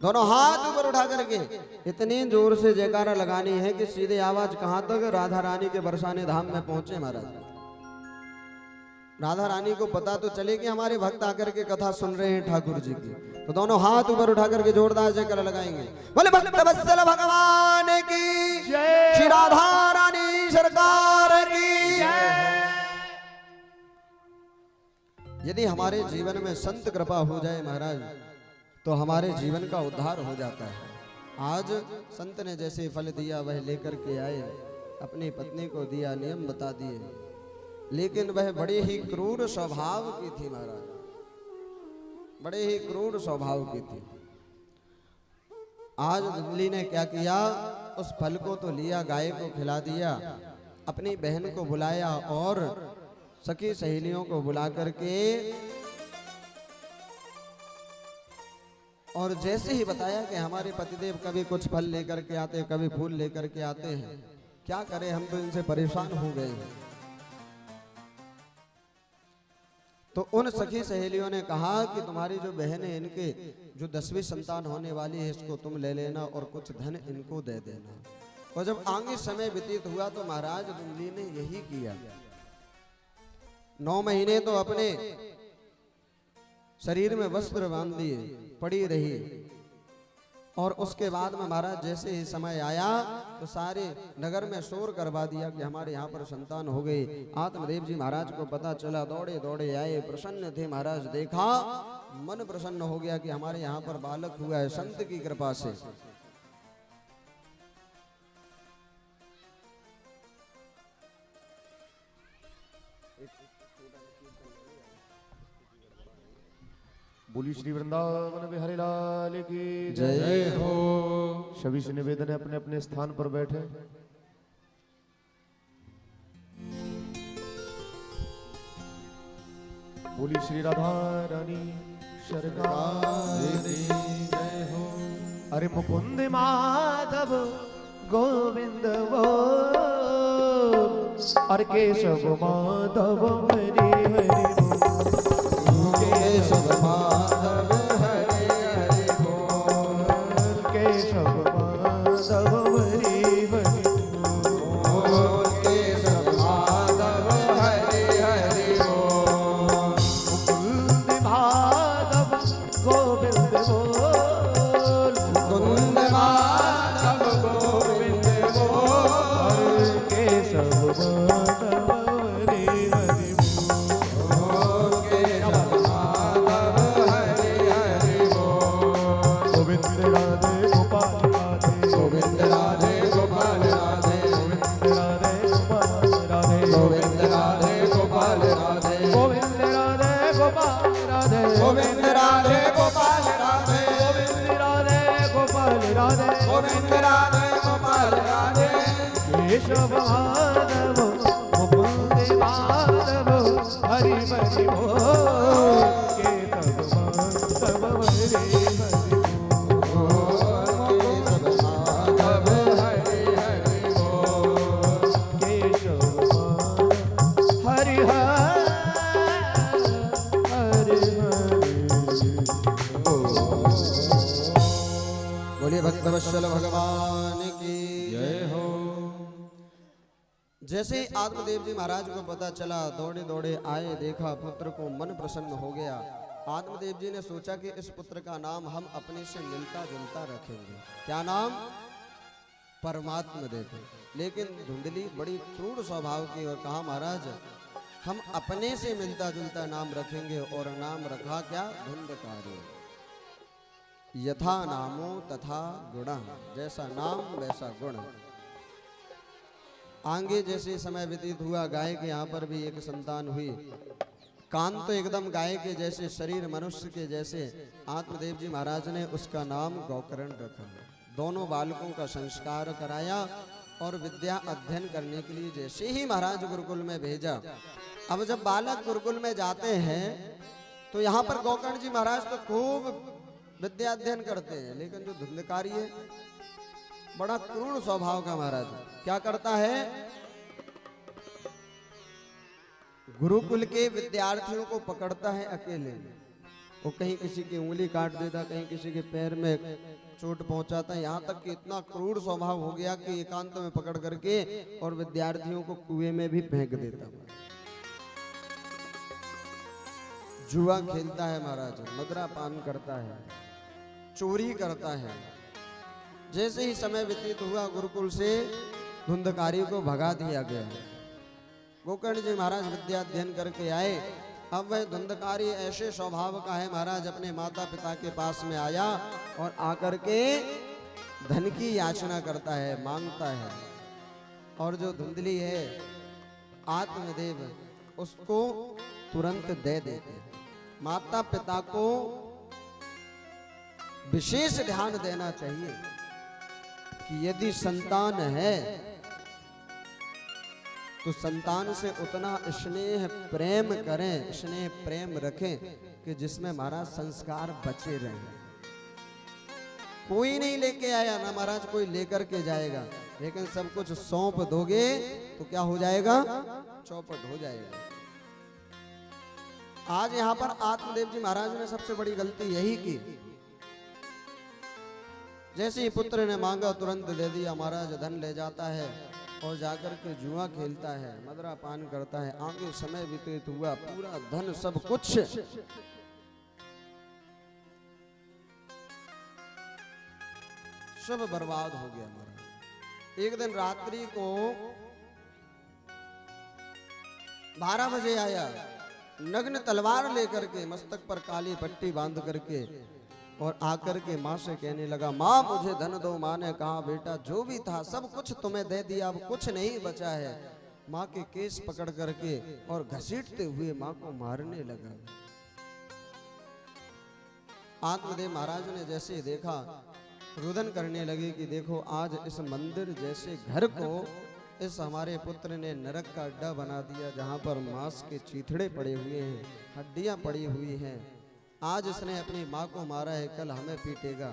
दोनों हाथ ऊपर उठा करके इतनी जोर से जयकारा लगानी है कि सीधे आवाज कहां तक? राधा रानी के बरसाने धाम में पहुंचे महाराज। राधा रानी को पता तो चले कि हमारे भक्त आकर के कथा सुन रहे हैं ठाकुर जी की। तो दोनों हाथ ऊपर उठा करके जोरदार जयकारा लगाएंगे। बोले भक्त वत्सल भगवान की जय, श्री राधा रानी सरकार की जय। यदि हमारे जीवन में संत कृपा हो जाए महाराज तो हमारे जीवन का उद्धार हो जाता है। आज संत ने जैसे फल दिया वह लेकर के आए, अपनी पत्नी को दिया, नियम बता दिए, लेकिन वह बड़े ही क्रूर स्वभाव की थी महाराज, बड़े ही क्रूर स्वभाव की थी। आज धुंधली ने क्या किया? उस फल को तो लिया, गाय को खिला दिया, अपनी बहन को बुलाया और सखी सहेलियों को बुला करके और जैसे ही बताया कि हमारे पतिदेव कभी कुछ फल लेकर के आते हैं, कभी फूल लेकर के आते हैं, क्या करें, हम तो इनसे परेशान हो गए हैं। तो उन सखी सहेलियों ने कहा कि तुम्हारी जो बहन है इनके जो 10वीं संतान होने वाली है इसको तुम ले लेना और कुछ धन इनको दे देना। और जब आगे समय व्यतीत हुआ तो महाराज धुंधली ने यही किया। 9 महीने तो अपने शरीर में वस्त्र बांध दिए, पड़ी रही, और उसके बाद में महाराज जैसे ही समय आया तो सारे नगर में शोर करवा दिया कि हमारे यहाँ पर संतान हो गई। आत्मदेव जी महाराज को पता चला, दौड़े दौड़े आए, प्रसन्न थे महाराज, देखा मन प्रसन्न हो गया कि हमारे यहाँ पर बालक हुआ है संत की कृपा से। बोली श्री वृंदावन बिहारी लाल की जय हो। सभी से निवेदन है अपने अपने स्थान पर बैठे। बोली श्री राधा रानी सरकार की जय हो। अरे मुकुंद माधव गोविंद वो अरे केशव माधव हरि हरि केशव माधव हरे हरे बोल, केशव माधव हरि हरि बोल, केशव माधव हरे हरे बोल। मुकुंद माधव गोविंद बोल, मुकुंद माधव गोविंद बोल, केशव माधव हरि हरि बोल, केशव माधव हरे हरे बोल। गोविंद राधे गोपाल राधे, गोविंद राधे गोपाल राधे, गोविंद राधे गोपाल राधे, गोविंद राधे गोपाल राधे, गोविंद राधे गोपाल राधे, गोविंद राधे गोपाल राधे, गोविंद राधे गोपाल राधे, गोविंद राधे गोपाल राधे। केशव माधव मुकुंद माधव हरि हरि बोल, केशव माधव हरि हरि बोल, केशव माधव हरे हरे बोल, केशव माधव हरि हरि बोलिए भक्तवत्सल भगवान की जय हो। जैसे ही आत्मदेव जी महाराज को पता चला, दौड़े दौड़े आए, देखा पुत्र को, मन प्रसन्न हो गया। आत्मदेव जी ने सोचा कि इस पुत्र का नाम हम अपने से मिलता जुलता रखेंगे। क्या नाम? परमात्मा देव। लेकिन धुंधली बड़ी क्रूर स्वभाव की और कहा महाराज हम अपने से मिलता जुलता नाम रखेंगे, और नाम रखा क्या? धुंधकारी। यथा नामो तथा गुण, जैसा नाम वैसा गुण। आगे जैसे समय व्यतीत हुआ, गाय के यहाँ पर भी एक संतान हुई। कान तो एकदम गाय के जैसे, शरीर मनुष्य के जैसे। आत्मदेव जी महाराज ने उसका नाम गौकर्ण रखा। दोनों बालकों का संस्कार कराया और विद्या अध्ययन करने के लिए जैसे ही महाराज गुरुकुल में भेजा। अब जब बालक गुरुकुल में जाते हैं तो यहाँ पर गौकर्ण जी महाराज तो खूब विद्या अध्ययन करते हैं, लेकिन जो धुंधकारी है बड़ा क्रूर स्वभाव का महाराज क्या करता है? गुरुकुल के विद्यार्थियों को पकड़ता है अकेले, वो कहीं किसी की उंगली काट देता, कहीं किसी के पैर में चोट पहुंचाता, यहाँ तक कि इतना क्रूर स्वभाव हो गया कि एकांत में पकड़ करके और विद्यार्थियों को कुएं में भी फेंक देता। जुआ खेलता है महाराज, मदरा पान करता है, चोरी करता है। जैसे ही समय व्यतीत हुआ गुरुकुल से धुंधकारी को भगा दिया गया। गोकर्ण जी महाराज विद्या अध्ययन करके आए। अब वह धुंधकारी ऐसे स्वभाव का है महाराज, अपने माता पिता के पास में आया और आकर के धन की याचना करता है, मांगता है। और जो धुंधली है आत्मदेव उसको तुरंत दे देते हैं। माता पिता को विशेष ध्यान देना चाहिए कि यदि संतान है तो संतान से उतना स्नेह प्रेम करें, स्नेह प्रेम रखें कि जिसमें महाराज संस्कार बचे रहें। कोई नहीं लेके आया ना महाराज, कोई लेकर के जाएगा, लेकिन सब कुछ सौंप दोगे तो क्या हो जाएगा? चौपट हो जाएगा। आज यहां पर आत्मदेव जी महाराज ने सबसे बड़ी गलती यही की। जैसे ही पुत्र ने मांगा तुरंत दे दिया महाराज, धन ले जाता है और जाकर के जुआ खेलता है, मदरा पान करता है। आगे समय व्यतीत हुआ, पूरा धन सब कुछ सब बर्बाद हो गया महाराज। एक दिन रात्रि को 12 बजे आया, नग्न तलवार लेकर के, मस्तक पर काली पट्टी बांध करके, और आकर के माँ से कहने लगा, माँ मुझे धन दो। माँ ने कहा, बेटा जो भी था सब कुछ तुम्हें दे दिया, अब कुछ नहीं बचा है। माँ के केस पकड़ करके और घसीटते हुए माँ को मारने लगा। आत्मदेव महाराज ने जैसे देखा, रुदन करने लगे कि देखो आज इस मंदिर जैसे घर को इस हमारे पुत्र ने नरक का अड्डा बना दिया, जहाँ पर मांस के चीथड़े पड़े हुए हैं, हड्डियां पड़ी हुई हैं। आज इसने अपनी माँ को मारा है, कल हमें पीटेगा।